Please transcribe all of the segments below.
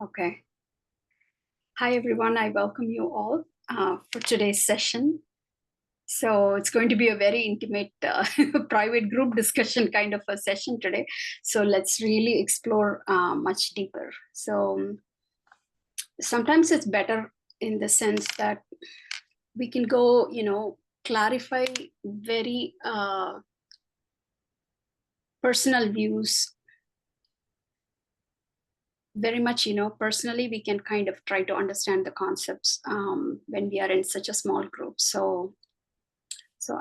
Okay. Hi, everyone. I welcome you all for today's session. So it's going to be a very intimate, private group discussion kind of a session today. So let's really explore much deeper. So sometimes it's better in the sense that we can go, clarify very personal views. Very much, personally, we can kind of try to understand the concepts when we are in such a small group. So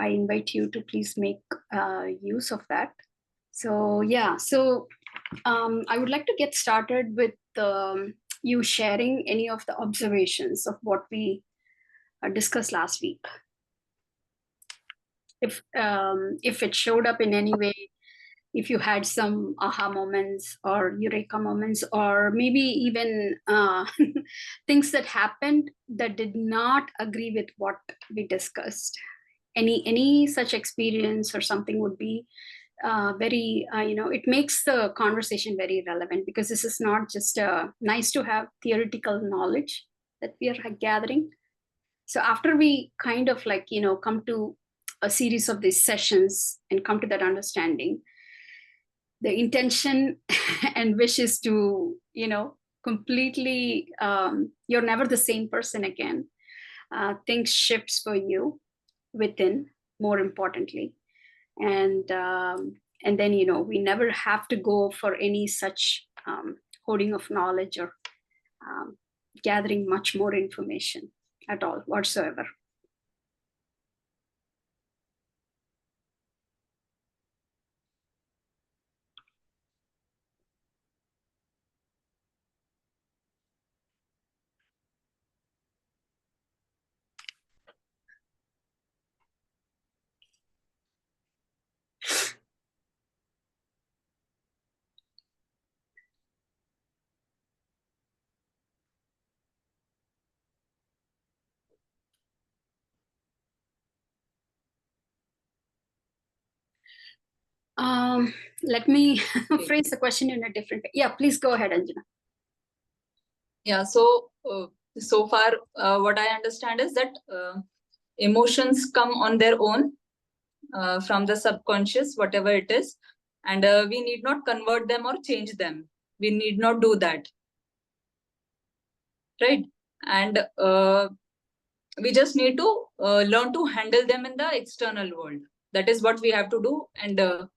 I invite you to please make use of that. So yeah, I would like to get started with you sharing any of the observations of what we discussed last week. If it showed up in any way, if you had some aha moments or eureka moments, or maybe even things that happened that did not agree with what we discussed. Any such experience or something would be very, it makes the conversation very relevant, because this is not just nice to have theoretical knowledge that we are gathering. So after we kind of come to a series of these sessions and come to that understanding, the intention and wish is to, completely, you're never the same person again. Things shifts for you within, more importantly. And then, we never have to go for any such hoarding of knowledge or gathering much more information at all whatsoever. Let me phrase the question in a different way. Yeah, please go ahead, Anjana. Yeah, so far, what I understand is that emotions come on their own from the subconscious, whatever it is, and we need not convert them or change them. We need not do that, right? And we just need to learn to handle them in the external world. That is what we have to do. And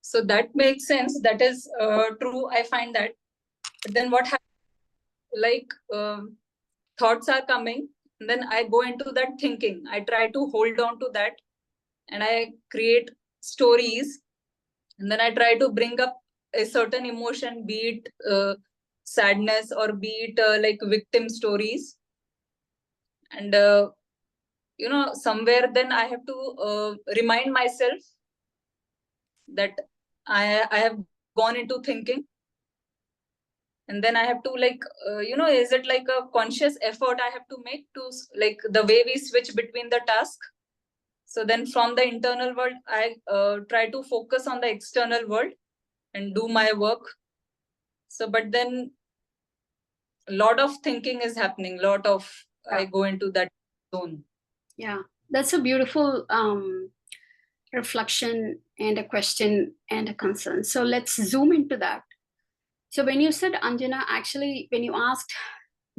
so that makes sense. That is true. I find that. But then what happens? Like thoughts are coming, and then I go into that thinking. I try to hold on to that, and I create stories, and then I try to bring up a certain emotion, be it sadness or be it like victim stories. And somewhere then I have to remind myself that I have gone into thinking. And then I have to is it like a conscious effort I have to make to, like, the way we switch between the task. So then from the internal world, I try to focus on the external world and do my work. So, but then a lot of thinking is happening, I go into that zone. Yeah, that's a beautiful reflection and a question and a concern. So let's zoom into that. So when you said, Anjana, actually, when you asked,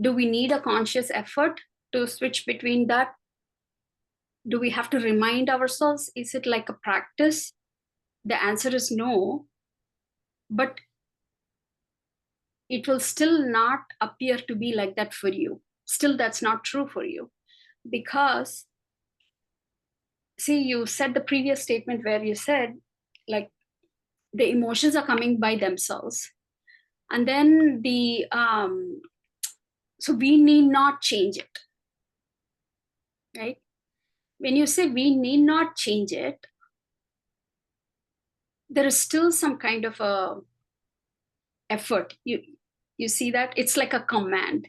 do we need a conscious effort to switch between that? Do we have to remind ourselves? Is it like a practice? The answer is no, but it will still not appear to be like that for you. Still, that's not true for you, because see, you said the previous statement where you said, like, the emotions are coming by themselves, and then so we need not change it, right? When you say we need not change it, there is still some kind of a effort. You see that it's like a command.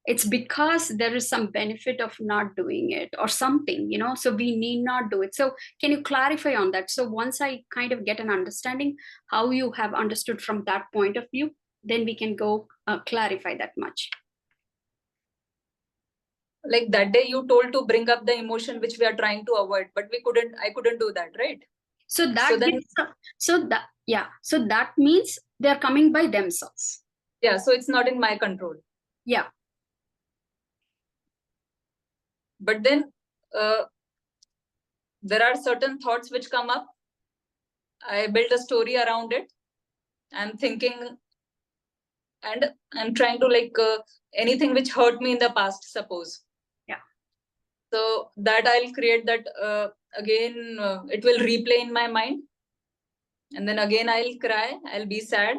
It's because there is some benefit of not doing it or something, so we need not do it. So can you clarify on that? So once I kind of get an understanding how you have understood from that point of view, then we can go clarify that much. Like that day you told to bring up the emotion which we are trying to avoid, but I couldn't do that, right? So that so that means they're coming by themselves. Yeah, so it's not in my control. Yeah. But then there are certain thoughts which come up. I build a story around it. I'm thinking and I'm trying to like anything which hurt me in the past, suppose. Yeah. So that I'll create that again, it will replay in my mind. And then again I'll cry, I'll be sad.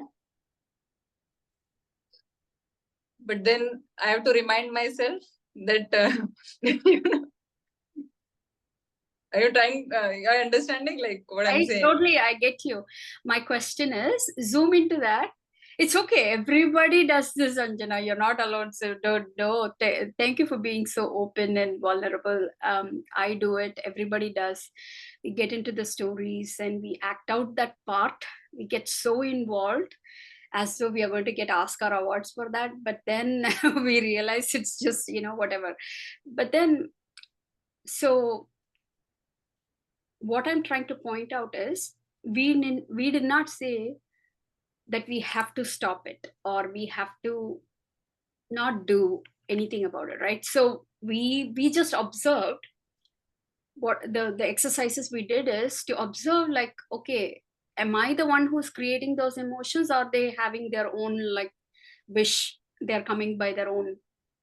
But then I have to remind myself that, you know, are you trying, you're understanding like what I'm saying? Totally, I get you. My question is, zoom into that. It's okay. Everybody does this, Anjana. You're not alone. So don't. Thank you for being so open and vulnerable. I do it. Everybody does. We get into the stories and we act out that part. We get so involved as though we are going to get Oscar awards for that. But then we realize it's just, whatever. But then, so what I'm trying to point out is we did not say that we have to stop it or we have to not do anything about it, right? So we just observed. What the exercises we did is to observe, like, okay, am I the one who's creating those emotions? Or are they having their own like wish? They're coming by their own.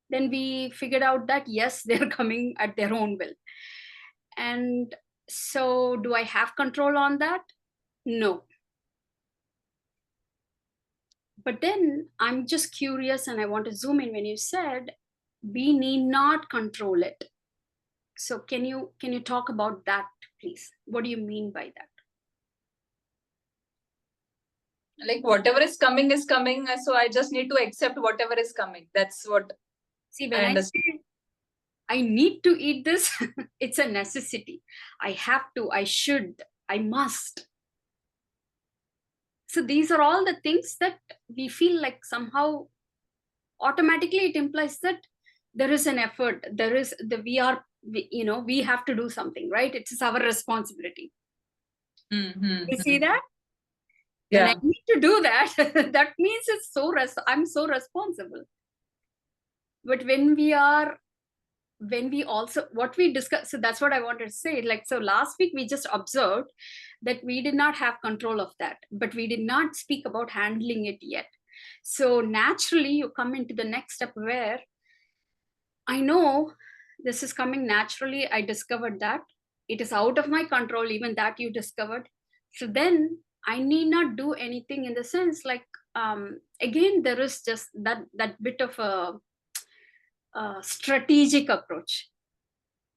Then we figured out that yes, they're coming at their own will. And so do I have control on that? No. But then I'm just curious and I want to zoom in when you said we need not control it. So can you talk about that, please? What do you mean by that? Like whatever is coming, so I just need to accept whatever is coming. That's what. See, when I say I need to eat this, it's a necessity. I have to, I should, I must. So these are all the things that we feel like somehow automatically it implies that there is an effort. There is we have to do something, right? It's our responsibility. You see that? Yeah. When I need to do that, that means it's I'm so responsible. But when we also, what we discuss, so that's what I wanted to say. Like, so last week we just observed that we did not have control of that, but we did not speak about handling it yet. So naturally you come into the next step where I know this is coming naturally. I discovered that it is out of my control, even that you discovered. So then I need not do anything, in the sense like, again, there is just that bit of a strategic approach.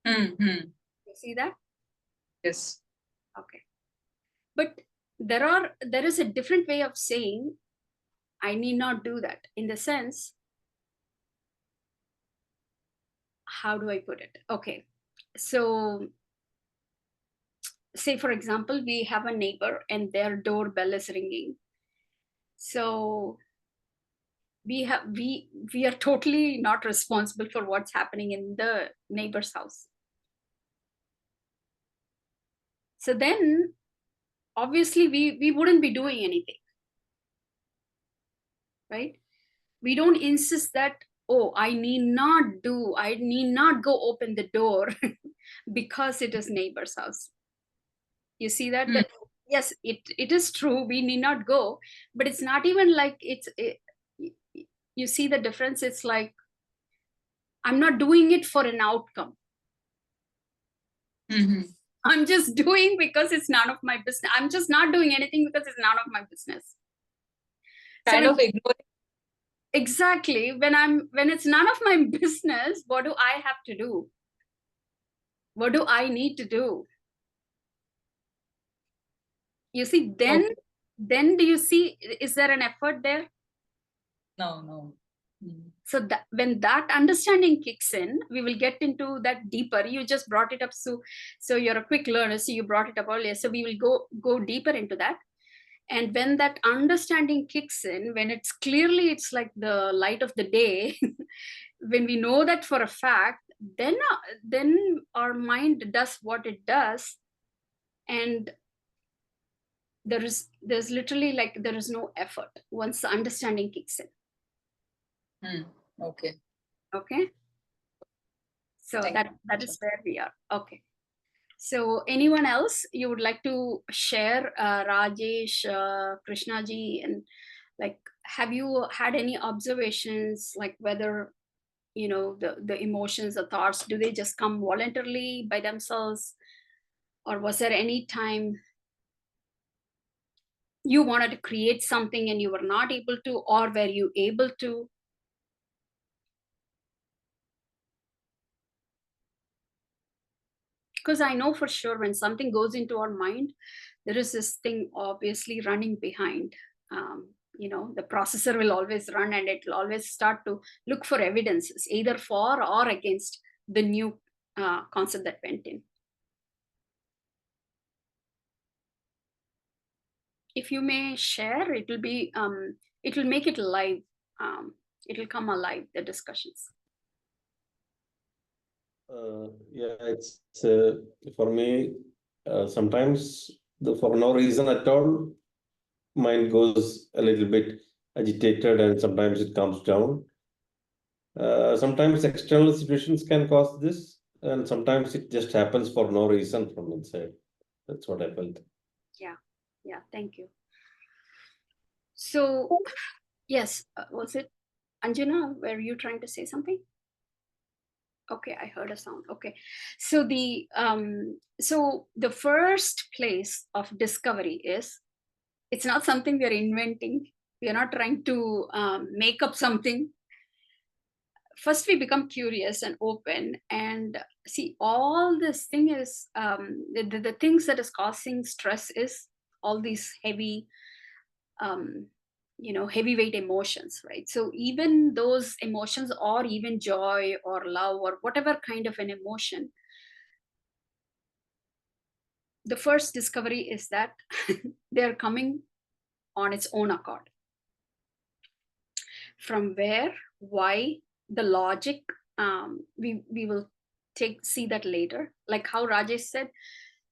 You see that? Yes. Okay. But there is a different way of saying I need not do that, in the sense, how do I put it? Okay. So say, for example, we have a neighbor and their doorbell is ringing. So we are totally not responsible for what's happening in the neighbor's house. So then obviously we wouldn't be doing anything, right? We don't insist that, oh, I need not go open the door because it is neighbor's house. You see that? That yes, it is true, we need not go, but it's not even like you see the difference. It's like I'm not doing it for an outcome. I'm just doing because it's none of my business. I'm just not doing anything because it's none of my business. Kind of ignoring. Exactly. When it's none of my business, what do I have to do? What do I need to do? You see, then do you see, is there an effort there? No. So that when that understanding kicks in, we will get into that deeper. You just brought it up, so you're a quick learner, so you brought it up earlier. So we will go deeper into that. And when that understanding kicks in, when it's clearly, it's like the light of the day, when we know that for a fact, then our mind does what it does, and there's literally like there is no effort once the understanding kicks in. Okay. So that is where we are. Okay. So anyone else you would like to share, Rajesh, Krishnaji, and like, have you had any observations, like whether, the emotions, the thoughts, do they just come voluntarily by themselves? Or was there any time you wanted to create something and you were not able to, or were you able to? Because I know for sure when something goes into our mind, there is this thing obviously running behind. The processor will always run, and it will always start to look for evidences, either for or against the new concept that went in. If you may share, it will be, it will make it live. It will come alive, the discussions. Yeah, it's for me, sometimes for no reason at all, mind goes a little bit agitated and sometimes it comes down. Sometimes external situations can cause this, and sometimes it just happens for no reason from inside. That's what I felt. Yeah, thank you. So, yes, was it Anjana? Were you trying to say something? Okay, I heard a sound. Okay, so the first place of discovery is, it's not something we are inventing. We are not trying to make up something. First, we become curious and open, and see all this thing is the things that is causing stress is all these heavy heavyweight emotions, right? So even those emotions, or even joy or love or whatever kind of an emotion, the first discovery is that they're coming on its own accord. From where, why, the logic, we will see that later. Like how Rajesh said,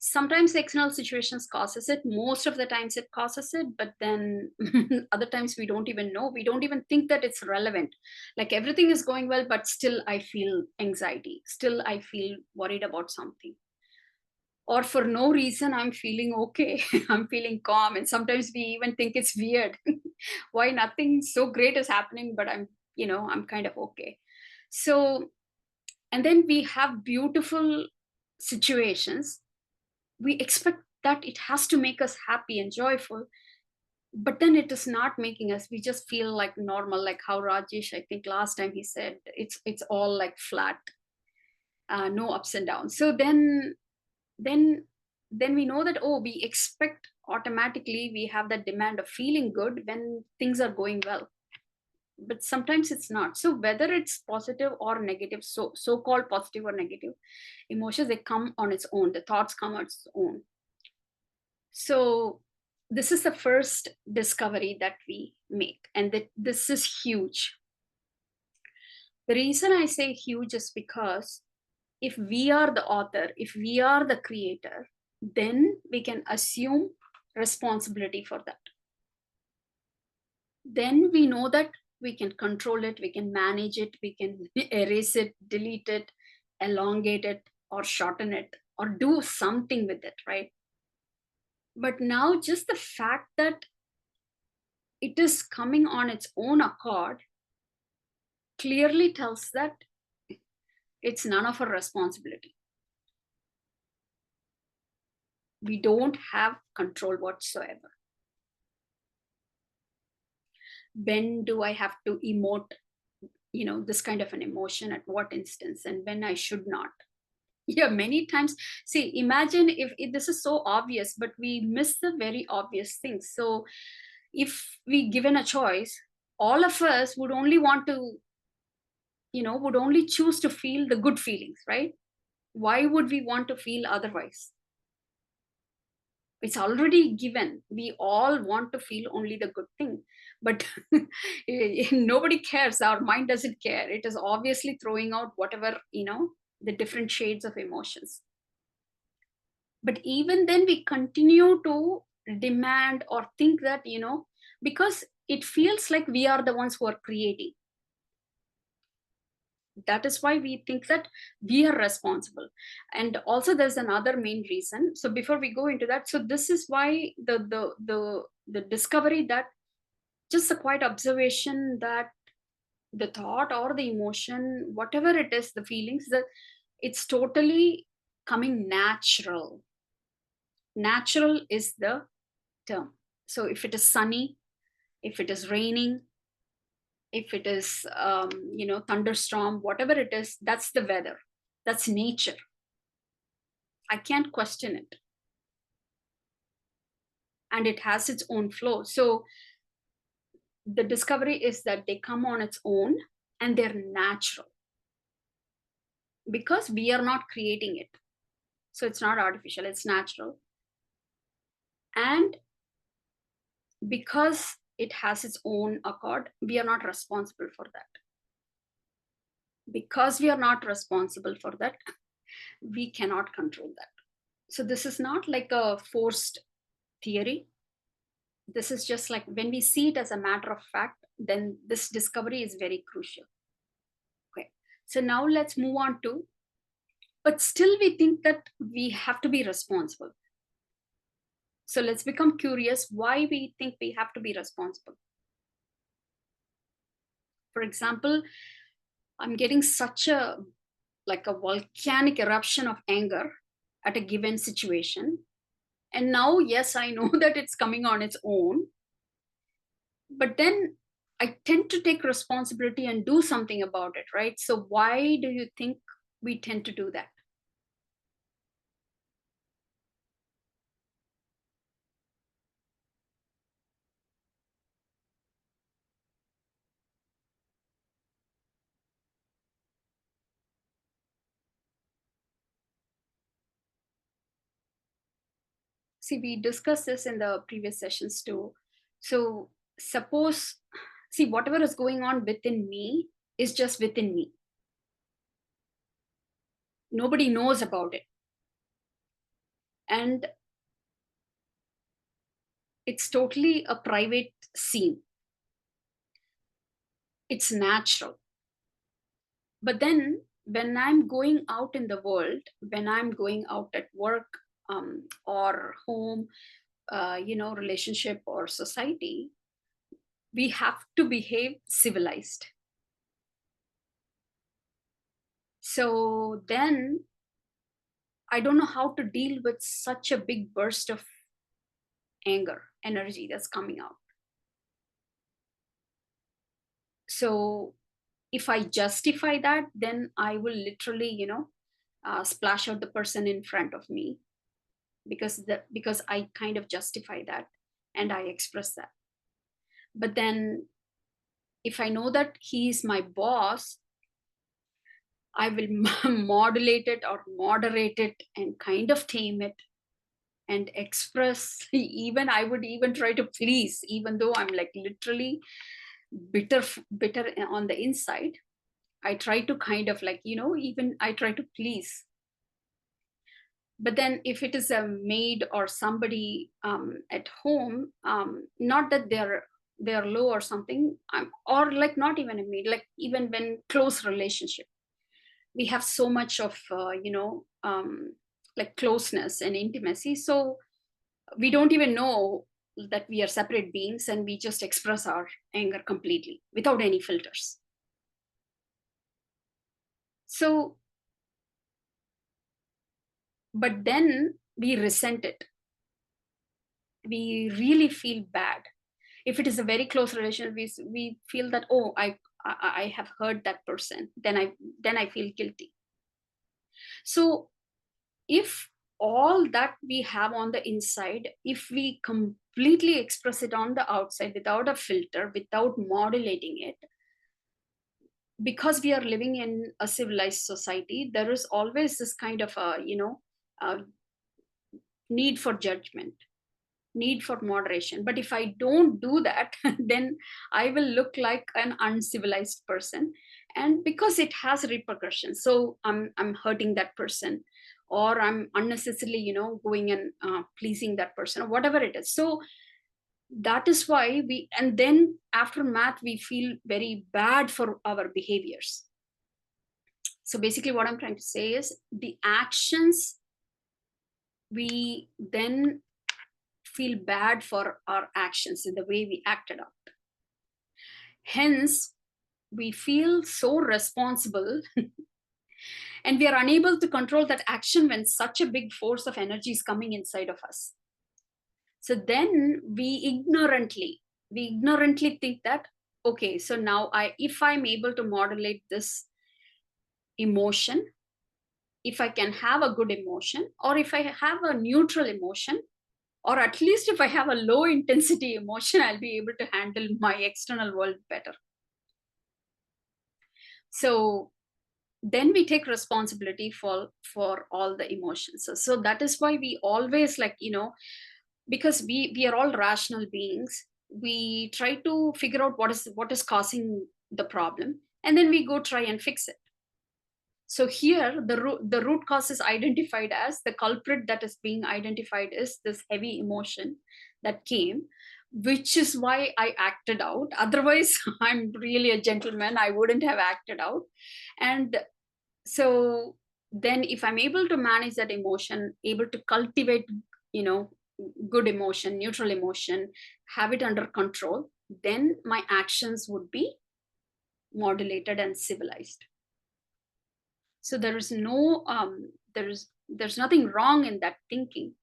sometimes the external situations causes it, most of the times it causes it, but then other times we don't even know, we don't even think that it's relevant. Like everything is going well, but still I feel anxiety, still I feel worried about something, or for no reason I'm feeling okay. I'm feeling calm, and sometimes we even think it's weird. Why nothing so great is happening, but I'm kind of okay. So, and then we have beautiful situations. We expect that it has to make us happy and joyful, but then it is not making us. We just feel like normal, like how Rajesh, I think last time he said, it's all like flat, no ups and downs. So then we know that, oh, we expect automatically, we have that demand of feeling good when things are going well, but sometimes it's not. So whether it's positive or negative, so-called positive or negative emotions, they come on its own, the thoughts come on its own. So this is the first discovery that we make, and this is huge. The reason I say huge is because if we are the author, if we are the creator, then we can assume responsibility for that. Then we know that we can control it, we can manage it, we can erase it, delete it, elongate it, or shorten it, or do something with it, right? But now just the fact that it is coming on its own accord clearly tells that it's none of our responsibility. We don't have control whatsoever. When do I have to emote, this kind of an emotion, at what instance, and when I should not? Yeah, many times. See, imagine if this is so obvious, but we miss the very obvious things. So if we given a choice, all of us would only want to, would only choose to feel the good feelings, right? Why would we want to feel otherwise? It's already given. We all want to feel only the good thing, but nobody cares. Our mind doesn't care. It is obviously throwing out whatever, the different shades of emotions. But even then we continue to demand or think that, because it feels like we are the ones who are creating. That is why we think that we are responsible. And also there's another main reason. So before we go into that, so this is why the discovery that just a quiet observation that the thought or the emotion, whatever it is, the feelings, that it's totally coming natural. Natural is the term. So if it is sunny, if it is raining, if it is thunderstorm, whatever it is, that's the weather, that's nature. I can't question it, and it has its own flow. So the discovery is that they come on its own and they're natural, because we are not creating it. So it's not artificial, it's natural. And because it has its own accord, we are not responsible for that. Because we are not responsible for that, we cannot control that. So this is not like a forced theory. This is just like when we see it as a matter of fact, then this discovery is very crucial. Okay, so now let's move on to, but still we think that we have to be responsible. So let's become curious why we think we have to be responsible. For example, I'm getting such a volcanic eruption of anger at a given situation. And now, yes, I know that it's coming on its own. But then I tend to take responsibility and do something about it, right? So why do you think we tend to do that? See, we discussed this in the previous sessions too. So suppose, see, whatever is going on within me is just within me. Nobody knows about it. And it's totally a private scene. It's natural. But then when I'm going out in the world, when I'm going out at work or home, relationship or society, we have to behave civilized. So then I don't know how to deal with such a big burst of anger, energy that's coming out. So if I justify that, then I will literally, splash out the person in front of me, because I kind of justify that and I express that. But then if I know that he's my boss, I will modulate it or moderate it and kind of tame it and express. Even I would even try to please, even though I'm like literally bitter on the inside. I try to kind of even I try to please. But then if it is a maid or somebody at home, not that they're low or something, or like not even a maid, like even when close relationship, we have so much of like closeness and intimacy, so we don't even know that we are separate beings, and we just express our anger completely without any filters. So but then we resent it, we really feel bad. If it is a very close relation, we feel that, oh, I have hurt that person, then I feel guilty. So if all that we have on the inside, if we completely express it on the outside without a filter, without modulating it, because we are living in a civilized society, there is always this kind of a need for judgment. need for moderation. But if I don't do that, then I will look like an uncivilized person. And because it has repercussions, so I'm hurting that person, or I'm unnecessarily, going and pleasing that person, or whatever it is. So that is why and then after math, we feel very bad for our behaviors. So basically what I'm trying to say is the actions, we then feel bad for our actions in the way we acted out. Hence, we feel so responsible and we are unable to control that action when such a big force of energy is coming inside of us. So then we ignorantly think that, okay, so now if I'm able to modulate this emotion, if I can have a good emotion, or if I have a neutral emotion, or at least if I have a low intensity emotion, I'll be able to handle my external world better. So then we take responsibility for all the emotions. So that is why we always because we are all rational beings, we try to figure out what is causing the problem, and then we go try and fix it. So here the root cause is identified as, the culprit that is being identified is this heavy emotion that came, which is why I acted out. Otherwise, I'm really a gentleman, I wouldn't have acted out. And so then if I'm able to manage that emotion, able to cultivate, good emotion, neutral emotion, have it under control, then my actions would be modulated and civilized. So there is no, there's nothing wrong in that thinking.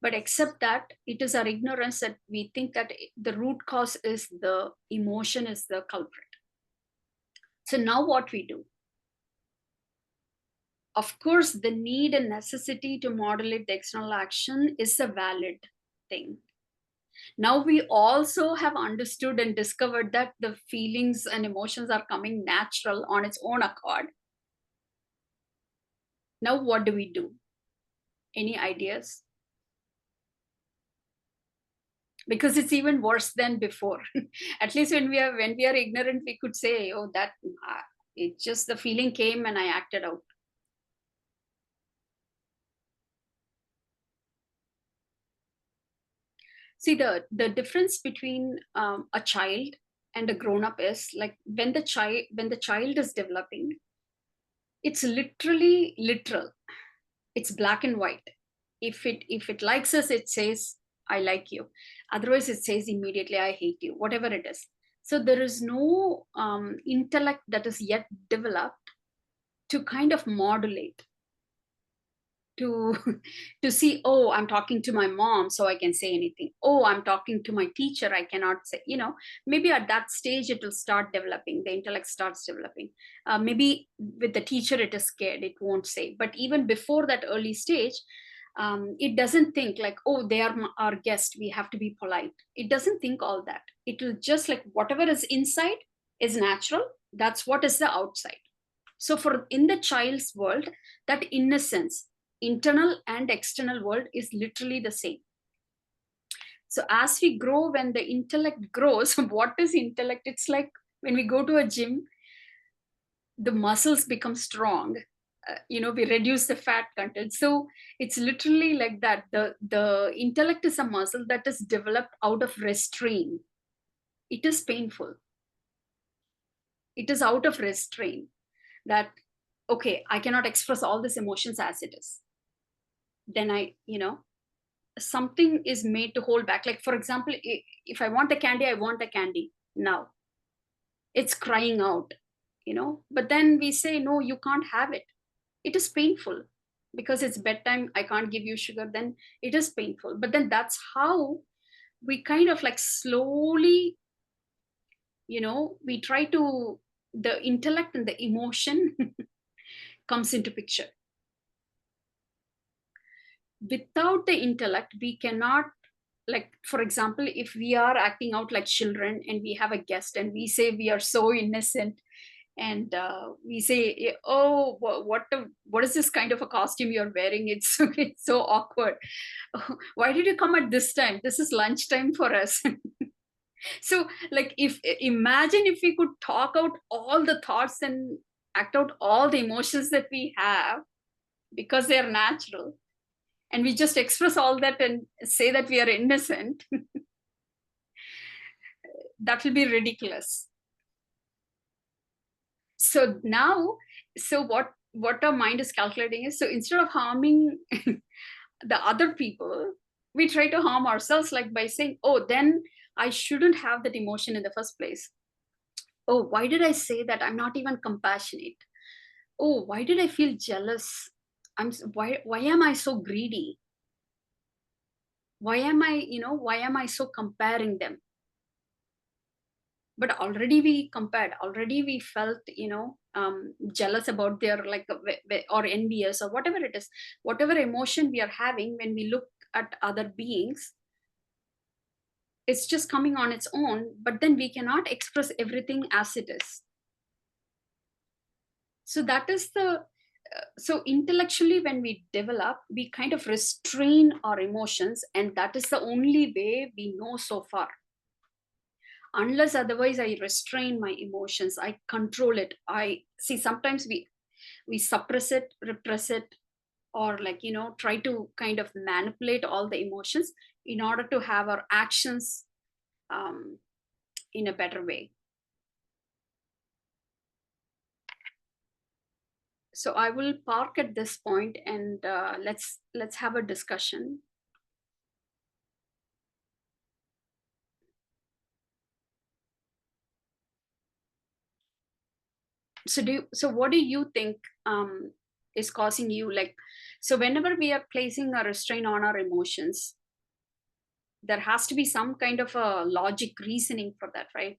But except that it is our ignorance that we think that the root cause is the emotion is the culprit. So now what we do? Of course, the need and necessity to modulate the external action is a valid thing. Now we also have understood and discovered that the feelings and emotions are coming natural on its own accord. Now what do we do? Any ideas? Because it's even worse than before. At least when we are ignorant, we could say, oh, that it just, the feeling came and I acted out. See, the difference between a child and a grown-up is like when the child is developing, it's literally literal. It's black and white. If it likes us, it says, I like you. Otherwise, it says immediately, I hate you, whatever it is. So there is no intellect that is yet developed to kind of modulate, to see, oh, I'm talking to my mom, so I can say anything. Oh, I'm talking to my teacher, I cannot say, maybe at that stage it will start developing, the intellect starts developing. Maybe with the teacher it is scared, it won't say. But even before that early stage, it doesn't think like, oh, they are our guest, we have to be polite. It doesn't think all that. It will just like whatever is inside is natural, that's what is the outside. So for in the child's world, that innocence, internal and external world, is literally the same. So as we grow, when the intellect grows, what is intellect? It's like when we go to a gym, the muscles become strong. We reduce the fat content. So it's literally like that. The intellect is a muscle that is developed out of restraint. It is painful. It is out of restraint that, okay, I cannot express all these emotions as it is. Then something is made to hold back. Like, for example, if I want a candy, I want a candy now. It's crying out, but then we say, no, you can't have it. It is painful because it's bedtime, I can't give you sugar. Then it is painful. But then that's how we kind of like slowly, we try to, the intellect and the emotion comes into picture. Without the intellect, we cannot, like, for example, if we are acting out like children and we have a guest and we say we are so innocent, And we say, oh, what is this kind of a costume you're wearing? It's so awkward. Why did you come at this time? This is lunchtime for us. So like, if imagine if we could talk out all the thoughts and act out all the emotions that we have, because they are natural, and we just express all that and say that we are innocent, that will be ridiculous. So now, so what our mind is calculating is, so instead of harming the other people, we try to harm ourselves, like by saying, oh, then I shouldn't have that emotion in the first place. Oh, why did I say that? I'm not even compassionate. Oh, why did I feel jealous? Why am I so greedy? Why am I so comparing them? But already we compared, already we felt jealous about their, like, or envious, or whatever it is, whatever emotion we are having when we look at other beings, it's just coming on its own. But then we cannot express everything as it is. So that is the so intellectually, when we develop, we kind of restrain our emotions, and that is the only way we know so far. Unless otherwise I restrain my emotions, I control it. I see sometimes we suppress it, repress it, or like try to kind of manipulate all the emotions in order to have our actions in a better way. So I will park at this point, and let's have a discussion. So what do you think is causing you, like, so whenever we are placing a restraint on our emotions, there has to be some kind of a logic reasoning for that, right?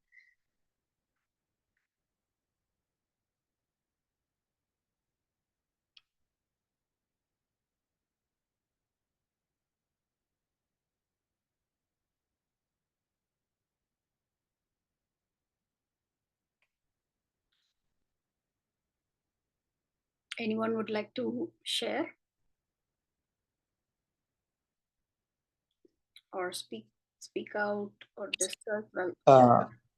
Anyone would like to share or speak out or discuss? Well,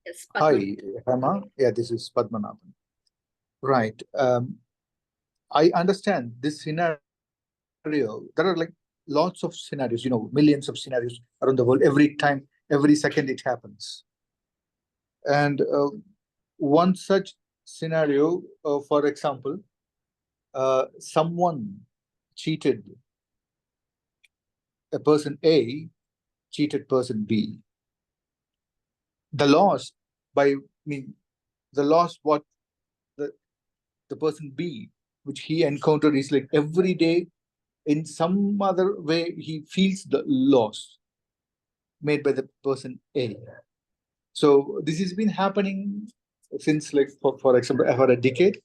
yes, Hi, Hema. Yeah, this is Padmanabhan. Right. I understand this scenario. There are like lots of scenarios, millions of scenarios around the world. Every time, every second it happens. And one such scenario, for example, someone cheated a person A, cheated person B. The loss what the person B, which he encountered, is like every day in some other way he feels the loss made by the person A. So this has been happening since, like, for example, for a decade,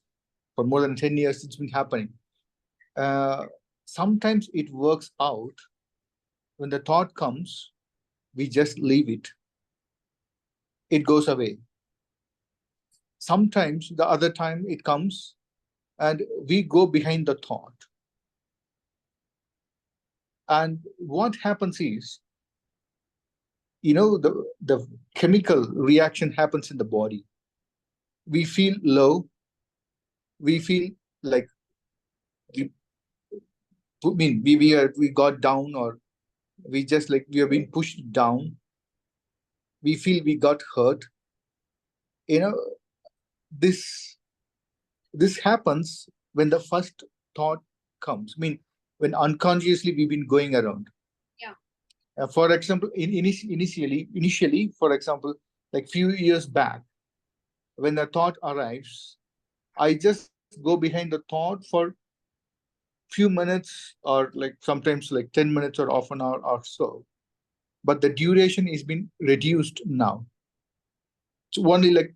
for more than 10 years it's been happening. Sometimes it works out. When the thought comes, we just leave it. It goes away. Sometimes the other time it comes and we go behind the thought. And what happens is, the chemical reaction happens in the body. We feel low. We feel like we got down, or we just like we have been pushed down. We feel we got hurt. This happens when the first thought comes. When unconsciously we've been going around. Yeah. For example, initially, for example, like few years back, when the thought arrives, I just go behind the thought for few minutes, or like sometimes like 10 minutes or half an hour or so. But the duration is been reduced now. It's only like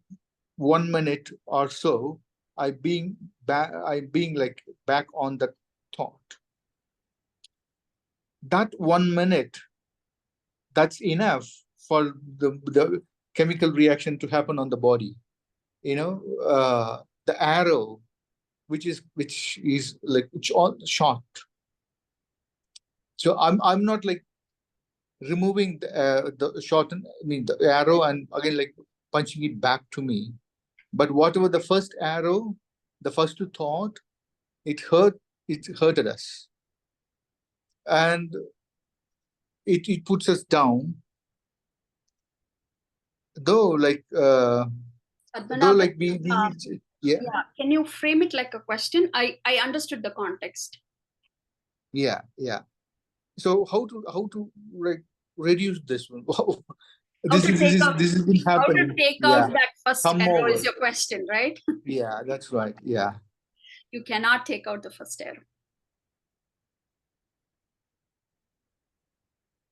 1 minute or so. I'm being like back on the thought. That 1 minute, that's enough for the chemical reaction to happen on the body. the arrow, which is like it's all short. So I'm not like removing the shorten, the arrow and again like punching it back to me. But whatever the first arrow, the first thought, it hurted us. And it puts us down. Though like we yeah. Can you frame it like a question? I understood the context. Yeah. So how to like reduce this one? This has been happening. How to take out that first arrow is your question, right? Yeah, that's right. Yeah. You cannot take out the first arrow.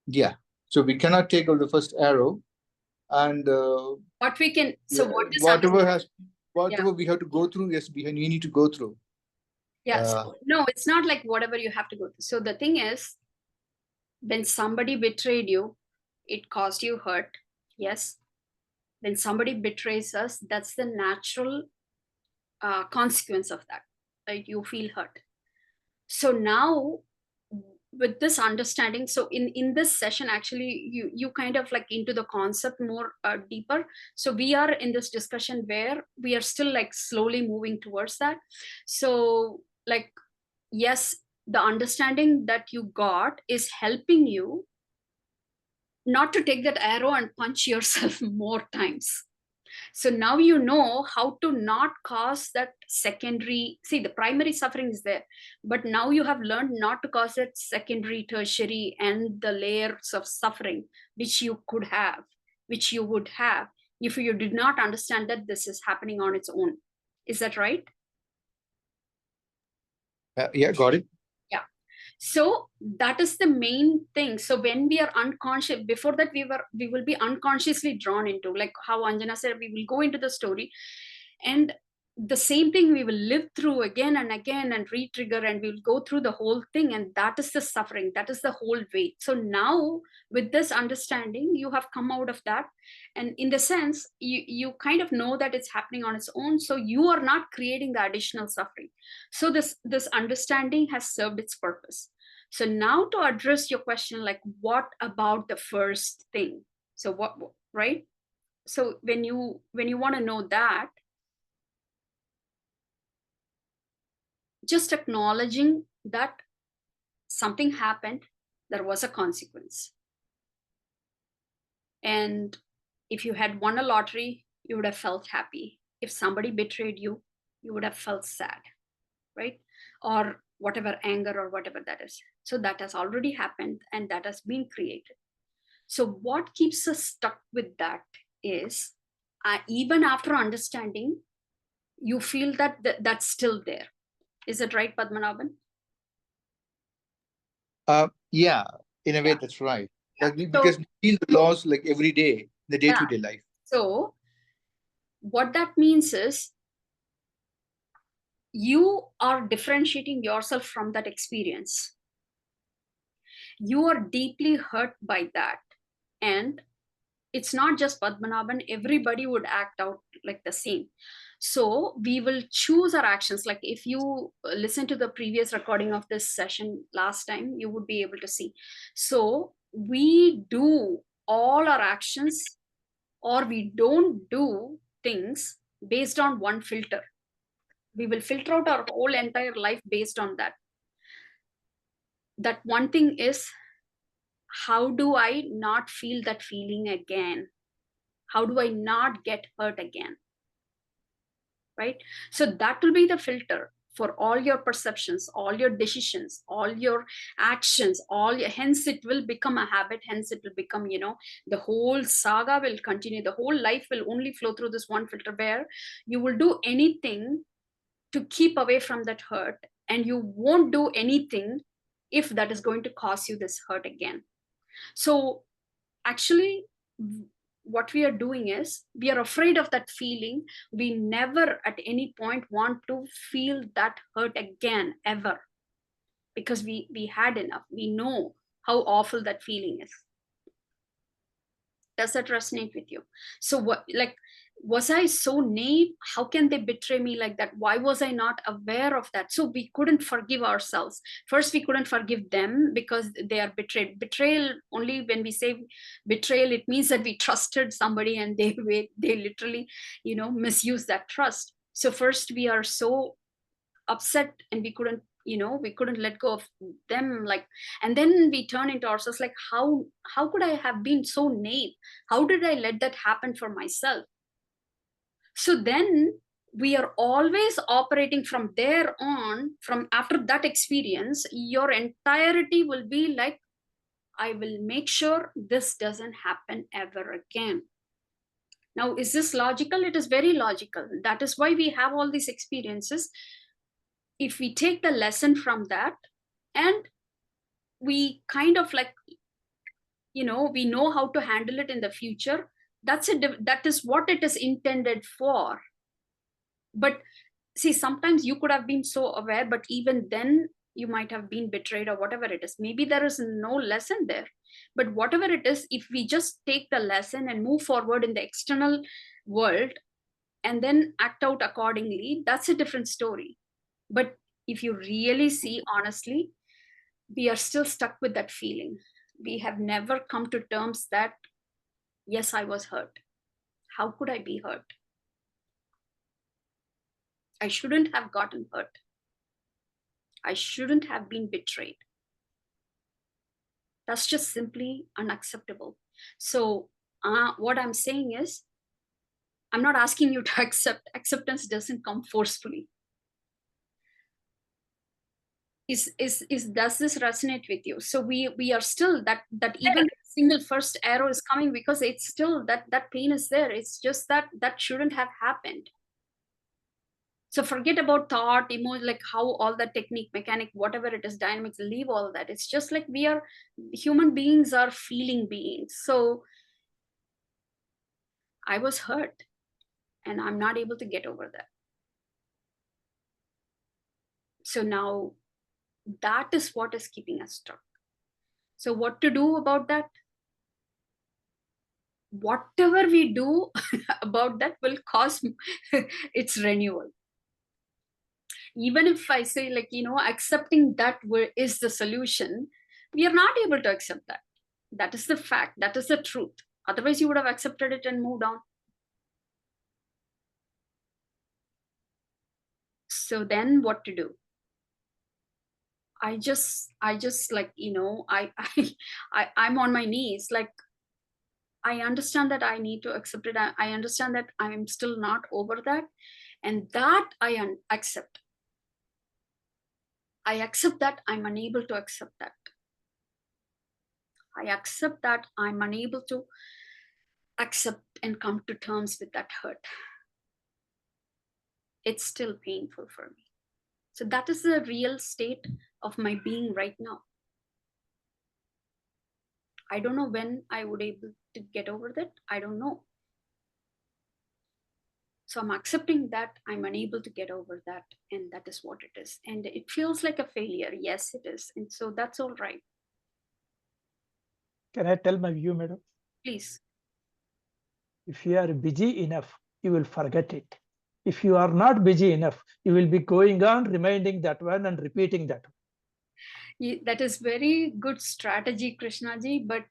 Yeah. So we cannot take out the first arrow, and what we can. So whatever we have to go through, yes, we need to go through. Yeah. No, it's not like whatever you have to go through. So the thing is, when somebody betrayed you, it caused you hurt. Yes. When somebody betrays us, that's the natural consequence of that, right? You feel hurt. So now with this understanding, so in this session, actually, you kind of like into the concept more deeper. So we are in this discussion where we are still like slowly moving towards that. So like, yes, the understanding that you got is helping you not to take that arrow and punch yourself more times. So now you know how to not cause that secondary, see, the primary suffering is there, but now you have learned not to cause that secondary, tertiary, and the layers of suffering, which you could have, which you would have if you did not understand that this is happening on its own. Is that right? Yeah, got it. Yeah. So that is the main thing. So when we are unconscious, before that we will be unconsciously drawn into, like how Anjana said, we will go into the story, and the same thing we will live through again and again and re-trigger, and we'll go through the whole thing, and that is the suffering, that is the whole weight. So now with this understanding, you have come out of that, and in the sense you kind of know that it's happening on its own, so you are not creating the additional suffering. So this understanding has served its purpose. So now to address your question, like what about the first thing? So what, right? So when you want to know that, just acknowledging that something happened, there was a consequence. And if you had won a lottery, you would have felt happy. If somebody betrayed you, you would have felt sad, right? Or whatever, anger or whatever that is. So that has already happened and that has been created. So what keeps us stuck with that is, even after understanding, you feel that that's still there. Is it right, Padmanabhan? Yeah, in a way, that's right. Yeah. Because we feel the loss like every day, the day-to-day life. So what that means is, you are differentiating yourself from that experience. You are deeply hurt by that. And it's not just Padmanabhan, everybody would act out like the same. So we will choose our actions. Like if you listen to the previous recording of this session last time, you would be able to see. So we do all our actions, or we don't do things based on one filter. We will filter out our whole entire life based on that. That one thing is, how do I not feel that feeling again? How do I not get hurt again? Right? So that will be the filter for all your perceptions, all your decisions, all your actions, hence it will become a habit. Hence it will become, the whole saga will continue. The whole life will only flow through this one filter, where you will do anything to keep away from that hurt, and you won't do anything if that is going to cause you this hurt again. So actually, what we are doing is, we are afraid of that feeling. We never at any point want to feel that hurt again, ever, because we had enough. We know how awful that feeling is. Does that resonate with you? So what, like, was I so naive? How can they betray me like that? Why was I not aware of that? So we couldn't forgive ourselves. First, we couldn't forgive them because they are betrayed. Betrayal, only when we say betrayal, it means that we trusted somebody and they literally, you know, misuse that trust. So first we are so upset and we couldn't, you know, we couldn't let go of them, like, and then we turn into ourselves like, how could I have been so naive? How did I let that happen for myself? So then we are always operating from there on. From after that experience, your entirety will be like, I will make sure this doesn't happen ever again. Now, is this logical? It is very logical. That is why we have all these experiences. If we take the lesson from that and we kind of like, you know, we know how to handle it in the future, that's it. That is what it is intended for. But see, sometimes you could have been so aware, but even then you might have been betrayed or whatever it is. Maybe there is no lesson there. But whatever it is, if we just take the lesson and move forward in the external world and then act out accordingly, that's a different story. But if you really see honestly, we are still stuck with that feeling. We have never come to terms that, yes, I was hurt. How could I be hurt? I shouldn't have gotten hurt. I shouldn't have been betrayed. That's just simply unacceptable. So what I'm saying is, I'm not asking you to accept. Acceptance doesn't come forcefully. Does this resonate with you? So we are still that even single first arrow is coming because it's still that pain is there. It's just that shouldn't have happened. So forget about thought, emotion, like how all the technique, mechanic, whatever it is, dynamics, leave all that. It's just like we are human beings, are feeling beings. So I was hurt and I'm not able to get over that. So now that is what is keeping us stuck. So what to do about that? Whatever we do about that will cause its renewal. Even if I say, like, you know, accepting that is the solution, we are not able to accept that. That is the fact. That is the truth. Otherwise, you would have accepted it and moved on. So then what to do? I just like, you know, I'm on my knees. Like, I understand that I need to accept it. I understand that I'm still not over that. And that I accept. I accept that I'm unable to accept that. I accept that I'm unable to accept and come to terms with that hurt. It's still painful for me. So that is the real state of my being right now. I don't know when I would be able to get over that. I don't know. So I'm accepting that I'm unable to get over that. And that is what it is. And it feels like a failure. Yes, it is. And so that's all right. Can I tell my view, madam? Please. If you are busy enough, you will forget it. If you are not busy enough, you will be going on reminding that one and repeating that one. That is very good strategy, Krishnaji, but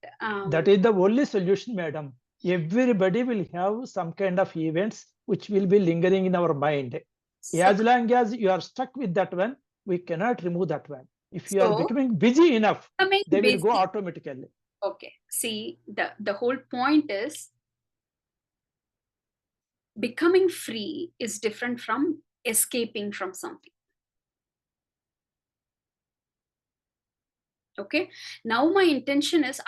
that is the only solution, madam. Everybody will have some kind of events which will be lingering in our mind. As long as you are stuck with that one, we cannot remove that one. If you are becoming busy enough, they will go automatically. Okay. See, the whole point is becoming free is different from escaping from something. Okay. Now my intention is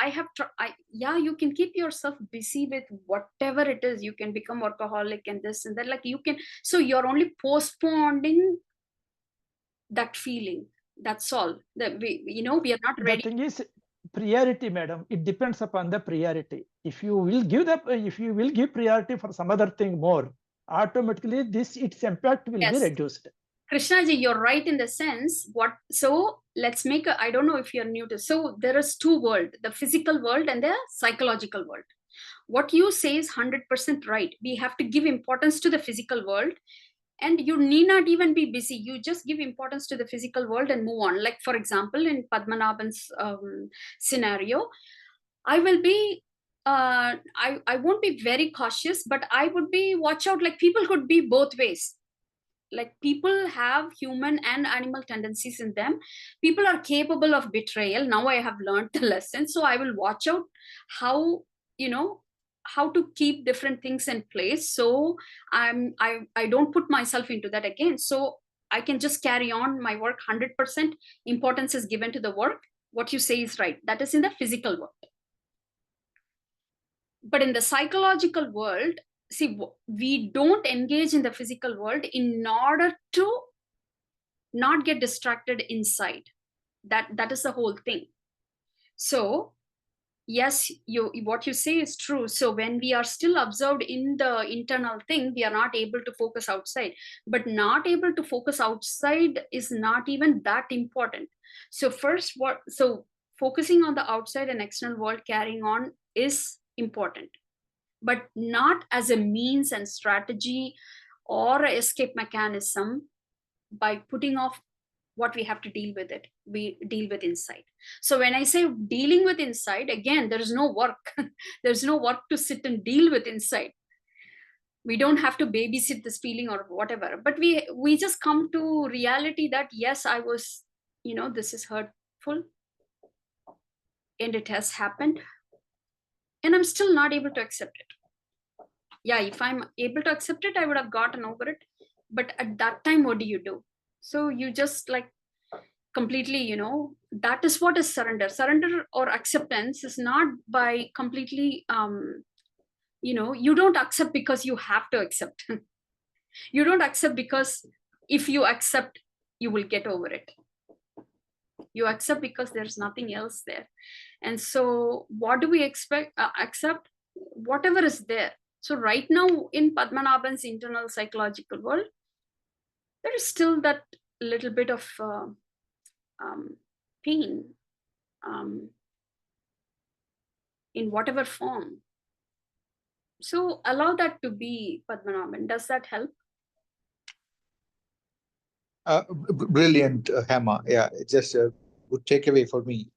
you can keep yourself busy with whatever it is. You can become workaholic and this and that. Like you can. So you're only postponing that feeling. That's all. That we are not ready. The thing is, priority, madam. It depends upon the priority. If you will give priority for some other thing more, automatically its impact will be reduced. Krishnaji, you're right in the sense so let's make I don't know if you're new to, so there is two worlds, the physical world and the psychological world. What you say is 100% right. We have to give importance to the physical world, and you need not even be busy. You just give importance to the physical world and move on. Like, for example, in Padmanabhan's scenario, I will be I won't be very cautious, but I would be watch out. Like, people could be both ways. Like, people have human and animal tendencies in them. People are capable of betrayal. Now I have learned the lesson, so I will watch out how, how to keep different things in place, so I don't put myself into that again, so I can just carry on my work. 100% importance is given to the work. What you say is right. That is in the physical world. But in the psychological world, see, we don't engage in the physical world in order to not get distracted inside. That is the whole thing. So yes, what you say is true. So when we are still absorbed in the internal thing, we are not able to focus outside. But not able to focus outside is not even that important. So focusing on the outside and external world, carrying on, is important, but not as a means and strategy or escape mechanism by putting off what we have to deal with it. We deal with inside. So when I say dealing with inside, again, there is no work. There's no work to sit and deal with inside. We don't have to babysit this feeling or whatever, but we just come to reality that yes, I was, this is hurtful and it has happened, and I'm still not able to accept it. Yeah, if I'm able to accept it, I would have gotten over it. But at that time, what do you do? So you just like completely, that is what is surrender. Surrender or acceptance is not by completely, you don't accept because you have to accept. You don't accept because if you accept, you will get over it. You accept because there's nothing else there. And so what do we accept? Whatever is there. So right now in Padmanabhan's internal psychological world, there is still that little bit of pain in whatever form. So allow that to be, Padmanabhan. Does that help? Brilliant, Hema. Yeah, it's just a good takeaway for me.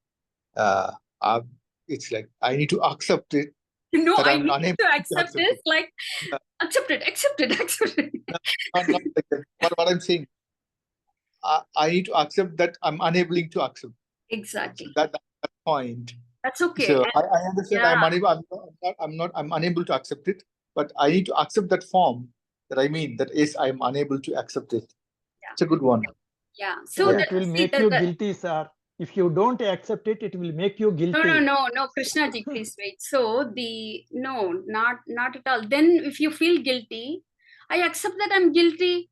It's like I need to accept it. No, that I I'm need unable to accept it. Like, accept it. Not like that. What I'm saying, I need to accept that I'm unable to accept. Exactly. So that point. That's okay. So And, I understand. Yeah. I'm unable to accept it, but I need to accept that form. That is, I'm unable to accept it. Yeah. It's a good one. Yeah. So it will make you guilty, sir. If you don't accept it, it will make you guilty. No, Krishna ji, please wait. So not at all. Then if you feel guilty, I accept that I'm guilty.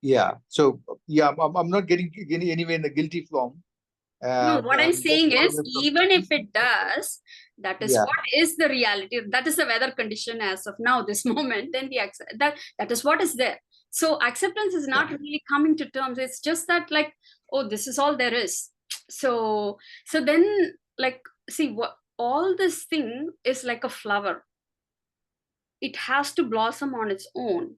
Yeah. So yeah, I'm not getting anywhere in the guilty form. No, what I'm saying is, even if it does, that is what is the reality. That is the weather condition as of now, this moment. Then we accept that is what is there. So acceptance is not really coming to terms. It's just that, like, oh, this is all there is. So then, like, see, what all this thing is like a flower. It has to blossom on its own.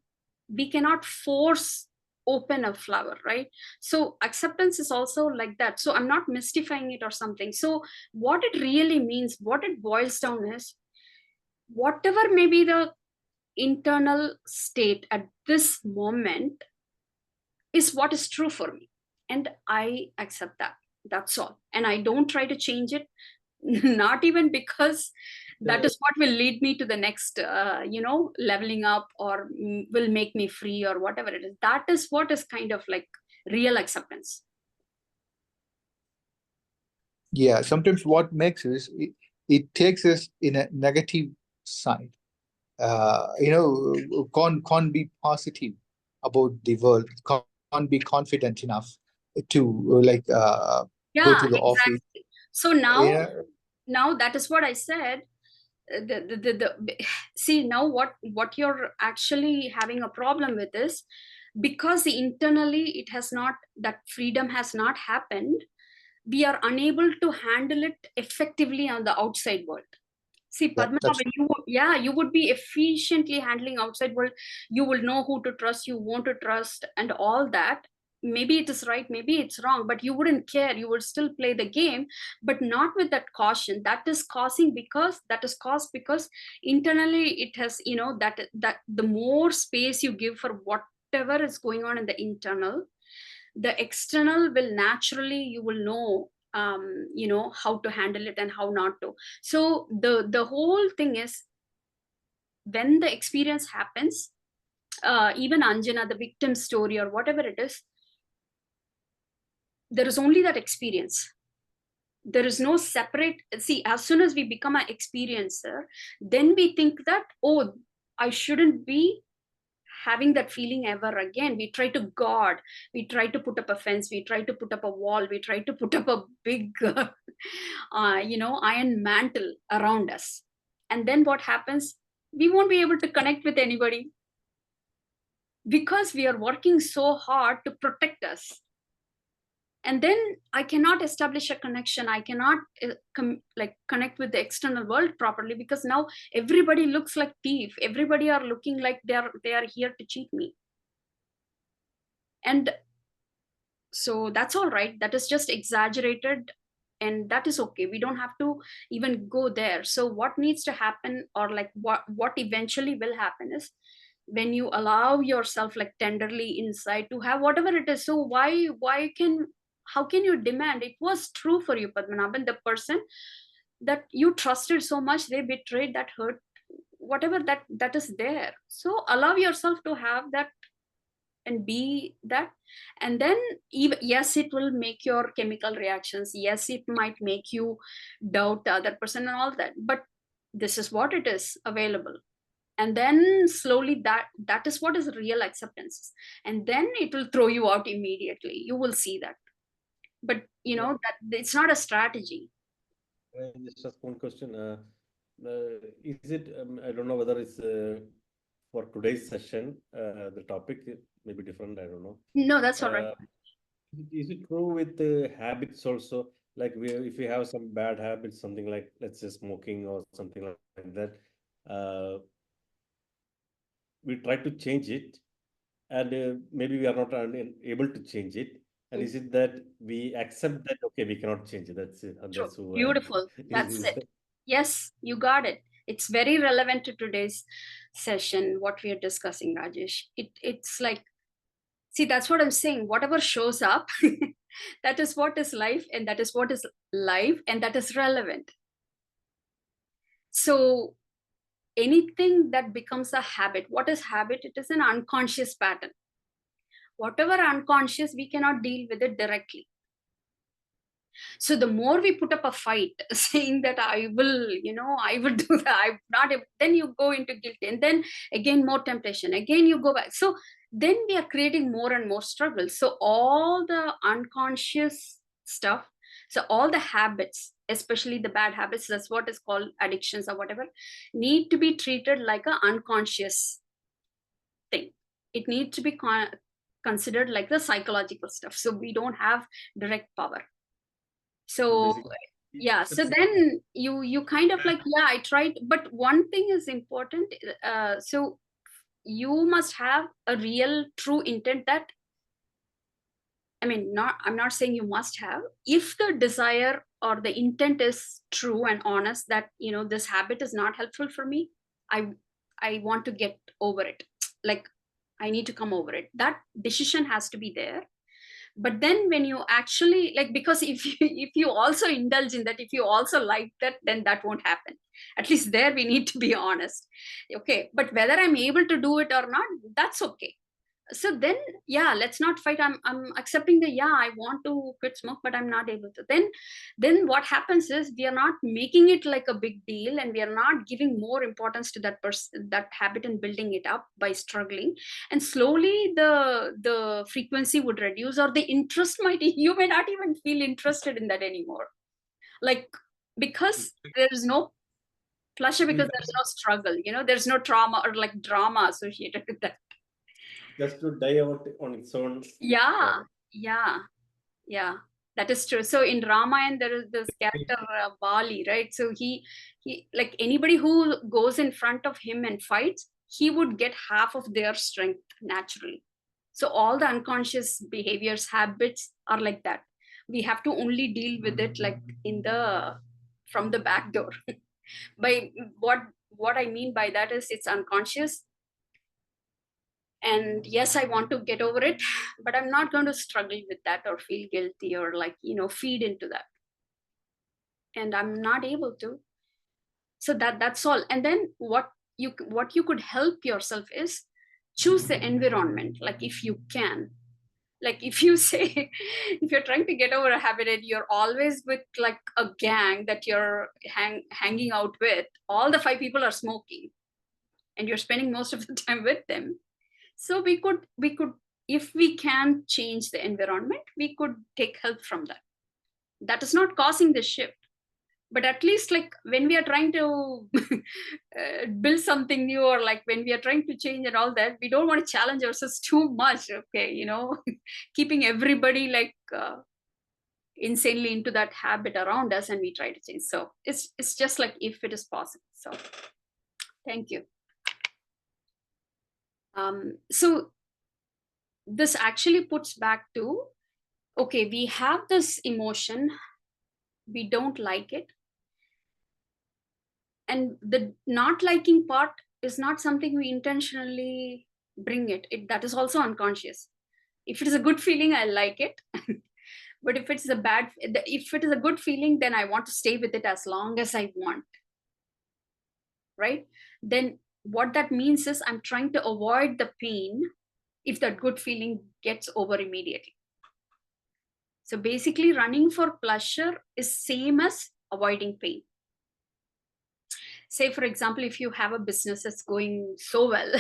We cannot force open a flower, right? So acceptance is also like that. So I'm not mystifying it or something. So what it really means, what it boils down is, whatever may be the internal state at this moment is what is true for me, and I accept that. That's all. And I don't try to change it, not even because that is what will lead me to the next leveling up, or will make me free, or whatever it is. That is what is kind of like real acceptance. Yeah, sometimes what makes is it takes us in a negative side. Can't be positive about the world, can't be confident enough to go to the office. So now that is what I said. See, now what you're actually having a problem with is, because internally it has not, that freedom has not happened, we are unable to handle it effectively on the outside world. See, Padmanabhan, you would be efficiently handling outside world. You will know who to trust, you want to trust, and all that. Maybe it is right, maybe it's wrong, but you wouldn't care. You would still play the game, but not with that caution. That is caused because internally it has, that the more space you give for whatever is going on in the internal, the external will naturally, you will know how to handle it and how not to. So the whole thing is, when the experience happens, even Anjana, the victim story or whatever it is, there is only that experience. There is no separate. See, as soon as we become an experiencer, then we think that, oh, I shouldn't be having that feeling ever again. We try to guard, we try to put up a fence, we try to put up a wall, we try to put up a big iron mantle around us. And then what happens? We won't be able to connect with anybody because we are working so hard to protect us. And then I cannot establish a connection. I cannot connect with the external world properly, because now everybody looks like thief. Everybody are looking like they are here to cheat me. And so that's all right. That is just exaggerated, and that is okay. We don't have to even go there. So what needs to happen, or like what eventually will happen, is when you allow yourself like tenderly inside to have whatever it is. So how can you demand? It was true for you, Padmanabhan, the person that you trusted so much, they betrayed, that hurt, whatever that is there. So allow yourself to have that and be that. And then yes, it will make your chemical reactions. Yes, it might make you doubt the other person and all that. But this is what it is available. And then slowly that is what is real acceptance. And then it will throw you out immediately. You will see that. But that it's not a strategy. Just ask one question. Is it? I don't know whether it's for today's session. The topic may be different. I don't know. No, that's all right. Is it true with habits also? Like if we have some bad habits, something like, let's say, smoking or something like that, we try to change it, and maybe we are not able to change it. And is it that we accept that, okay, we cannot change it? That's it. That's beautiful. That's it. Yes, you got it. It's very relevant to today's session, what we are discussing, Rajesh. It's like, see, that's what I'm saying. Whatever shows up, that is what is life, and that is what is life, and that is relevant. So anything that becomes a habit, what is habit? It is an unconscious pattern. Whatever unconscious, we cannot deal with it directly. So the more we put up a fight saying that I will do that, I'm not, then you go into guilt, and then again more temptation, again you go back. So then we are creating more and more struggle. So all the unconscious stuff, so all the habits, especially the bad habits, that's what is called addictions or whatever, need to be treated like an unconscious thing. It needs to be considered like the psychological stuff. So we don't have direct power. So yeah, so then you kind of like, yeah, I tried, but one thing is important. So you must have a real true intent that, I'm not saying you must have. If the desire or the intent is true and honest, that this habit is not helpful for me, I want to get over it, like I need to come over it, that decision has to be there. But then when you actually because if you also indulge in that, if you also like that, then that won't happen. At least there we need to be honest. Okay, but whether I'm able to do it or not, that's okay. So then, yeah, let's not fight. I'm accepting that, yeah, I want to quit smoke, but I'm not able to. Then what happens is, we are not making it like a big deal, and we are not giving more importance to that habit and building it up by struggling. And slowly the frequency would reduce, or the interest you may not even feel interested in that anymore. Because there is no pleasure, because there's no struggle, there's no trauma or drama associated with that. Just to die out on its own. Yeah. That is true. So in Ramayana, there is this character Bali, right? So he like anybody who goes in front of him and fights, he would get half of their strength naturally. So all the unconscious behaviors, habits are like that. We have to only deal with it like from the back door. By what I mean by that is it's unconscious. And yes, I want to get over it, but I'm not going to struggle with that or feel guilty or like, feed into that. And I'm not able to. So that's all. And then what you could help yourself is choose the environment. Like if you can, like if you say, if you're trying to get over a habit and you're always with like a gang that you're hanging out with, all the 5 people are smoking and you're spending most of the time with them. So we could, if we can change the environment, we could take help from that. That is not causing the shift, but at least like when we are trying to build something new, or like when we are trying to change and all that, we don't want to challenge ourselves too much. Okay, keeping everybody like insanely into that habit around us, and we try to change. So it's just like if it is possible. So thank you. So this actually puts back to, okay, we have this emotion, we don't like it. And the not liking part is not something we intentionally bring it. That is also unconscious. If it is a good feeling, I like it. But if it is a good feeling, then I want to stay with it as long as I want. Right? Then what that means is I'm trying to avoid the pain if that good feeling gets over immediately. So basically running for pleasure is same as avoiding pain. Say, for example, if you have a business that's going so well,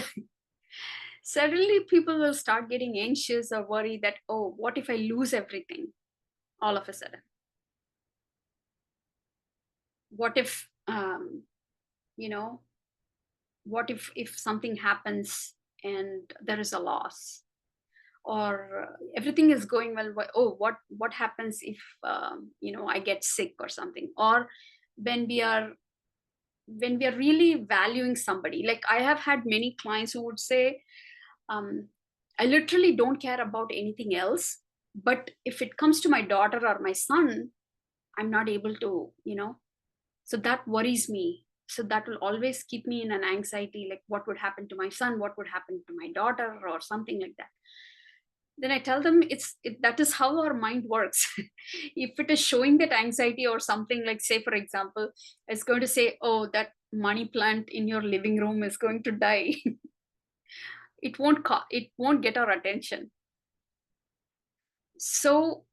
suddenly people will start getting anxious or worried that, oh, what if I lose everything all of a sudden? What if, what if something happens and there is a loss? Or everything is going well, oh, what happens if I get sick or something? Or when we are really valuing somebody, like I have had many clients who would say, I literally don't care about anything else, but if it comes to my daughter or my son, I'm not able to, so that worries me. So that will always keep me in an anxiety, like what would happen to my son, what would happen to my daughter, or something like that. Then I tell them that is how our mind works. If it is showing that anxiety or something, like say, for example, it's going to say, oh, that money plant in your living room is going to die. It won't get our attention. So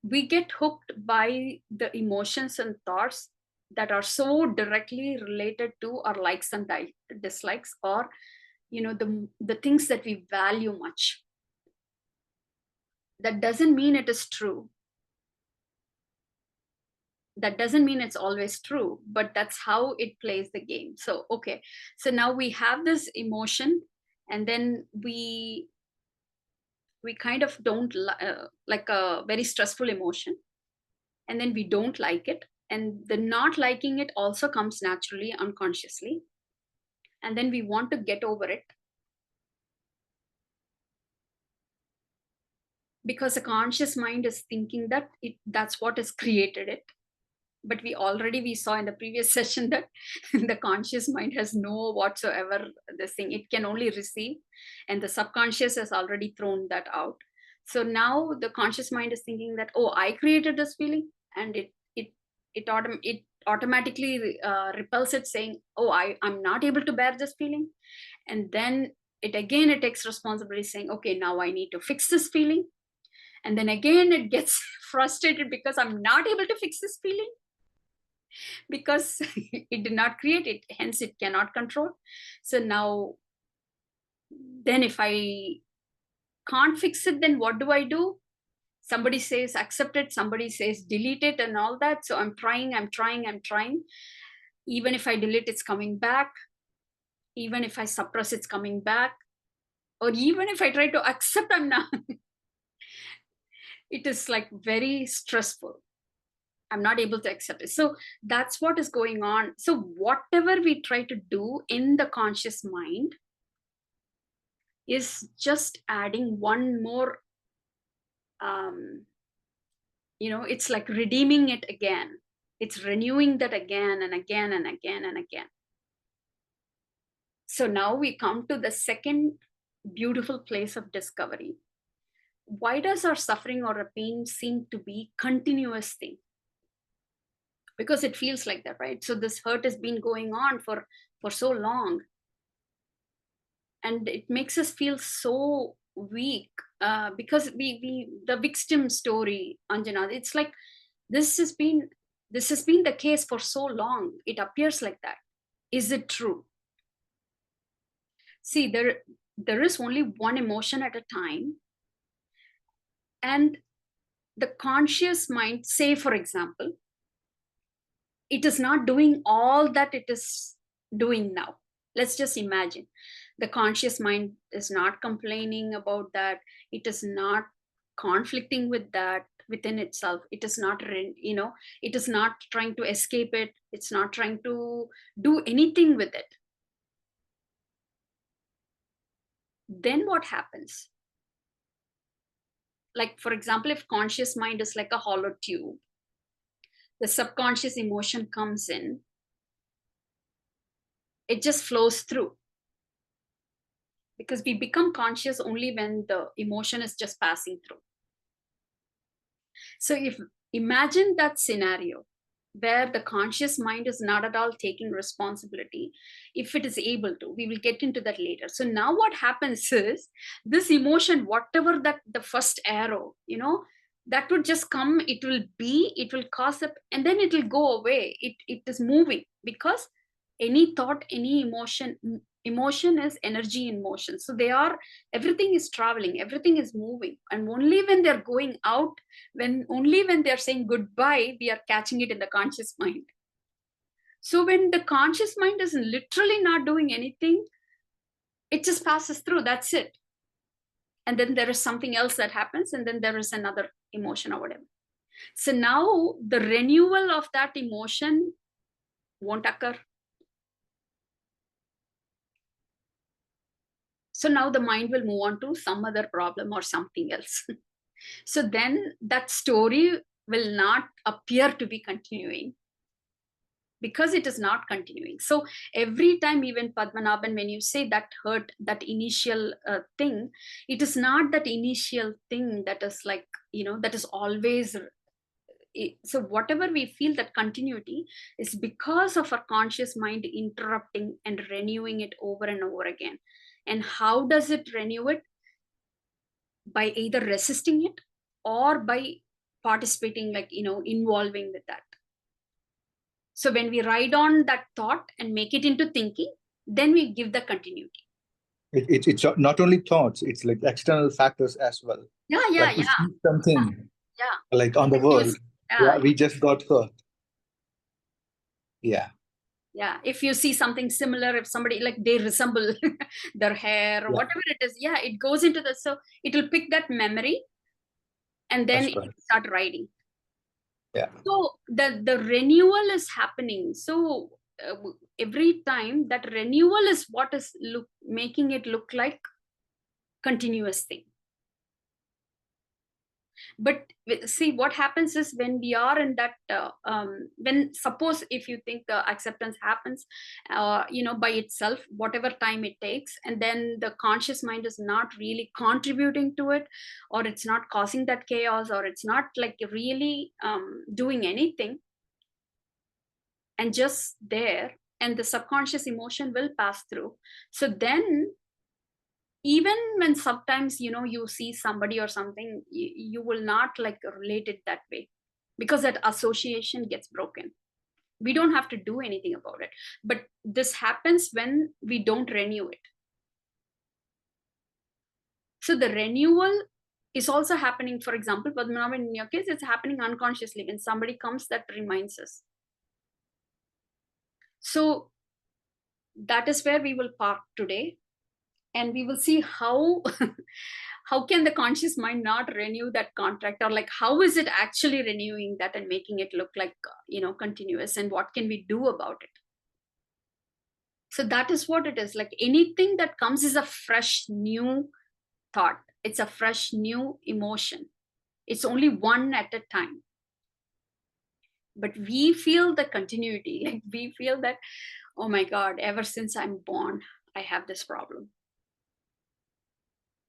we get hooked by the emotions and thoughts that are so directly related to our likes and dislikes, or the things that we value much. That doesn't mean it is true. That doesn't mean it's always true, but that's how it plays the game. So, okay. So now we have this emotion, and then we kind of don't like a very stressful emotion, and then we don't like it. And the not liking it also comes naturally, unconsciously. And then we want to get over it, because the conscious mind is thinking that that's what has created it. But we saw in the previous session that the conscious mind has no whatsoever this thing. It can only receive, and the subconscious has already thrown that out. So now the conscious mind is thinking that, oh, I created this feeling, and it automatically repels it, saying, oh, I'm not able to bear this feeling. And then it takes responsibility, saying, okay, now I need to fix this feeling. And then again, it gets frustrated because I'm not able to fix this feeling, because it did not create it, hence it cannot control. So now, then if I can't fix it, then what do? Somebody says accept it, somebody says delete it, and all that. So I'm trying. Even if I delete, it's coming back. Even if I suppress, it's coming back. Or even if I try to accept, I'm not. it is like very stressful. I'm not able to accept it. So that's what is going on. So whatever we try to do in the conscious mind is just adding one more, it's like redeeming it again. It's renewing that again and again and again and again. So now we come to the second beautiful place of discovery. Why does our suffering or a pain seem to be continuous thing? Because it feels like that, right? So this hurt has been going on for so long. And it makes us feel so weak because the victim story, Anjana, it's like this has been the case for so long. It appears like that. Is it true? See, there is only one emotion at a time. And the conscious mind, say, for example, it is not doing all that it is doing now. Let's just imagine. The conscious mind is not complaining about that. It is not conflicting with that within itself. It is not, it is not trying to escape it. It's not trying to do anything with it. Then what happens? Like, for example, if conscious mind is like a hollow tube, the subconscious emotion comes in, it just flows through. Because we become conscious only when the emotion is just passing through. So if imagine that scenario where the conscious mind is not at all taking responsibility, if it is able to, we will get into that later. So now what happens is this emotion, whatever that the first arrow, that would just come, it will cause up, and then it will go away. It is moving, because any thought, any emotion is energy in motion. So everything is traveling, everything is moving. And only when they're going out, only when they're saying goodbye, we are catching it in the conscious mind. So when the conscious mind is literally not doing anything, it just passes through, that's it. And then there is something else that happens, and then there is another emotion or whatever. So now the renewal of that emotion won't occur. So now the mind will move on to some other problem or something else. So then that story will not appear to be continuing, because it is not continuing. So every time, even Padmanabhan, when you say that hurt, that initial thing, it is not that initial thing that is like, that is always. So whatever we feel, that continuity is because of our conscious mind interrupting and renewing it over and over again. And how does it renew it? By either resisting it or by participating, like, involving with that. So when we ride on that thought and make it into thinking, then we give the continuity. It's not only thoughts, it's like external factors as well. Yeah. Something like on the world, we just got hurt. Yeah, if you see something similar, if somebody, like, they resemble their hair or whatever it is, it goes into so it will pick that memory, and then it will start writing. So the renewal is happening. So every time, that renewal is what is making it look like continuous thing. But see, what happens is, when we are in that, when, suppose, if you think the acceptance happens, by itself, whatever time it takes, and then the conscious mind is not really contributing to it, or it's not causing that chaos, or it's not like really doing anything, and just there, and the subconscious emotion will pass through. So then, even when sometimes, you see somebody or something, you will not like relate it that way, because that association gets broken. We don't have to do anything about it. But this happens when we don't renew it. So the renewal is also happening. For example, Padmanabhan, in your case, it's happening unconsciously when somebody comes that reminds us. So that is where we will park today. And we will see how how can the conscious mind not renew that contract, or like how is it actually renewing that and making it look like continuous, and what can we do about it. So that is what it is. Like anything that comes is a fresh new thought, it's a fresh new emotion, it's only one at a time. But we feel the continuity, like we feel that, oh my God, ever since I'm born I have this problem.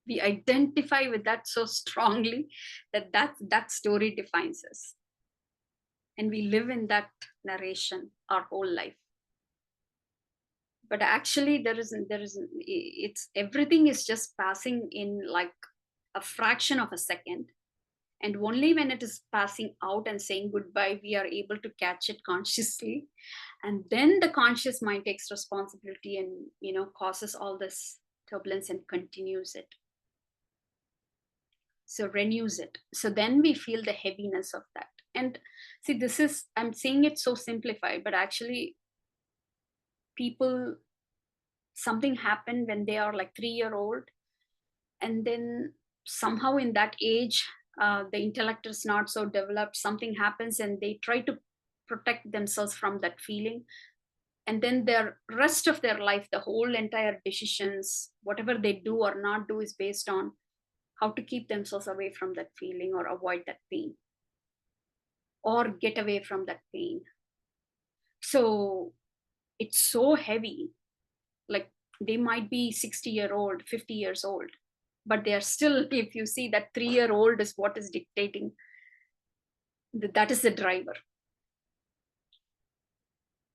We identify with that so strongly that story defines us, and we live in that narration our whole life. But actually there isn't, it's everything is just passing in like a fraction of a second, and only when it is passing out and saying goodbye we are able to catch it consciously, and then the conscious mind takes responsibility and causes all this turbulence and continues it, so renews it. So then we feel the heaviness of that. And see, this is, I'm saying it so simplified, but actually people, something happened when they are like 3-year-old, and then somehow in that age the intellect is not so developed, something happens and they try to protect themselves from that feeling, and then their rest of their life, the whole entire decisions, whatever they do or not do, is based on how to keep themselves away from that feeling or avoid that pain or get away from that pain. So it's so heavy. Like they might be 60-year-old, 50 years old, but they are still, if you see that 3-year-old is what is dictating, that is the driver.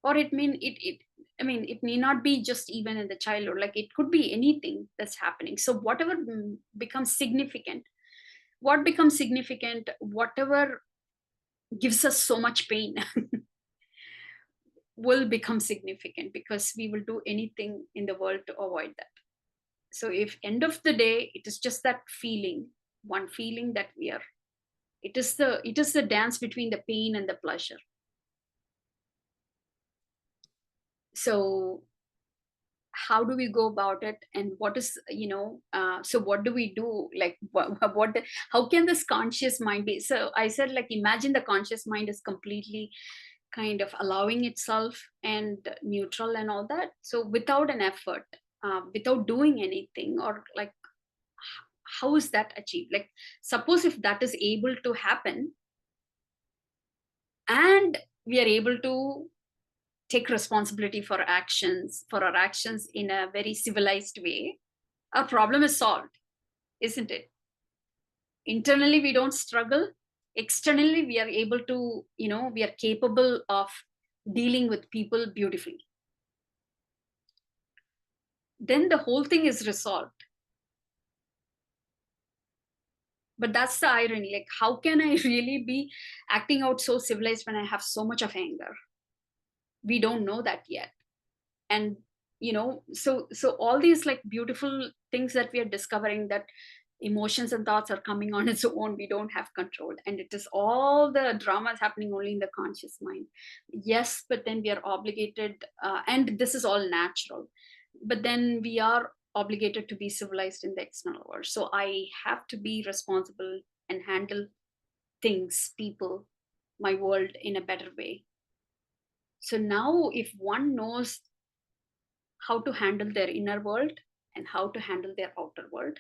Or it may not be just even in the childhood, like it could be anything that's happening. So whatever becomes significant, whatever gives us so much pain will become significant, because we will do anything in the world to avoid that. So if end of the day it is just that feeling, one feeling that we are, it is the dance between the pain and the pleasure. So how do we go about it, and what is so what do we do, like how can this conscious mind be? So I said, like, imagine the conscious mind is completely kind of allowing itself and neutral and all that, so without an effort, without doing anything, or like how is that achieved? Like suppose if that is able to happen and we are able to take responsibility for our actions in a very civilized way, our problem is solved, isn't it? Internally we don't struggle, externally we are able to, we are capable of dealing with people beautifully. Then the whole thing is resolved. But that's the irony, like how can I really be acting out so civilized when I have so much of anger? We don't know that yet. And so all these like beautiful things that we are discovering, that emotions and thoughts are coming on its own, we don't have control, and it is all the drama is happening only in the conscious mind. Yes, but then we are obligated, and this is all natural, but then we are obligated to be civilized in the external world. So I have to be responsible and handle things, people, my world in a better way. So now if one knows how to handle their inner world and how to handle their outer world,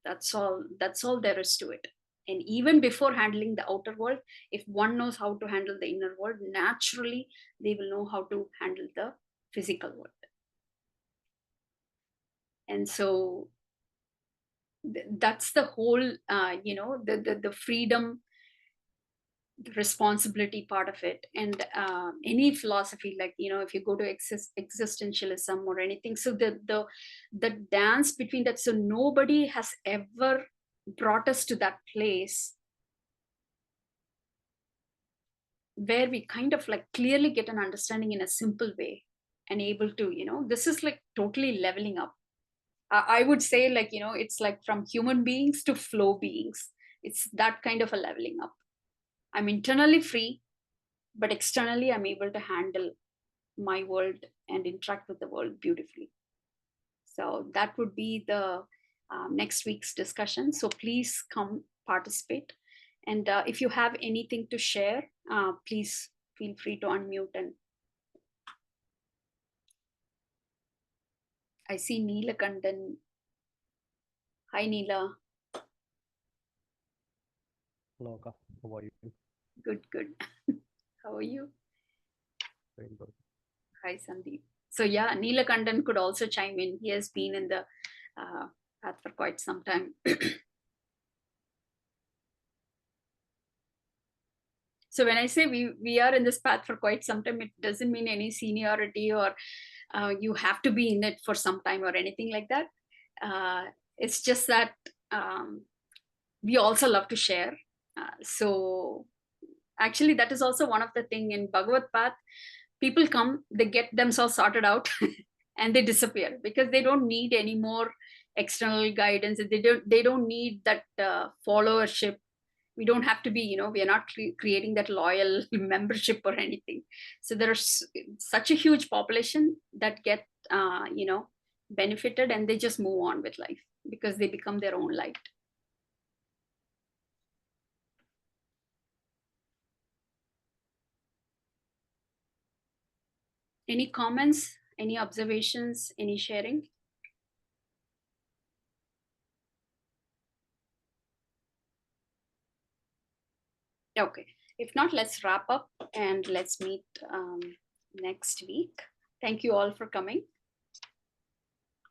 that's all there is to it. And even before handling the outer world, if one knows how to handle the inner world, naturally they will know how to handle the physical world. And so that's the whole the freedom, the responsibility part of it. And any philosophy, like if you go to existentialism or anything, so the dance between that, so nobody has ever brought us to that place where we kind of like clearly get an understanding in a simple way and able to, this is like totally leveling up. I would say, like, it's like from human beings to flow beings. It's that kind of a leveling up. I'm internally free, but externally I'm able to handle my world and interact with the world beautifully. So that would be the next week's discussion. So please come participate. And if you have anything to share, please feel free to unmute. And I see Neela Kandan. Hi, Neela. Hello, Akka. How are you? Good, good. How are you? Very good. Hi, Sandeep. So yeah, Neela Kandan could also chime in. He has been in the path for quite some time. So when I say we are in this path for quite some time, it doesn't mean any seniority or you have to be in it for some time or anything like that. It's just that we also love to share. So actually, that is also one of the thing in Bhagavad Path. People come, they get themselves sorted out and they disappear because they don't need any more external guidance. They don't need that followership. We don't have to be, we are not creating that loyal membership or anything. So there's such a huge population that get, benefited, and they just move on with life because they become their own light. Any comments, any observations, any sharing? Okay, if not, let's wrap up and let's meet next week. Thank you all for coming.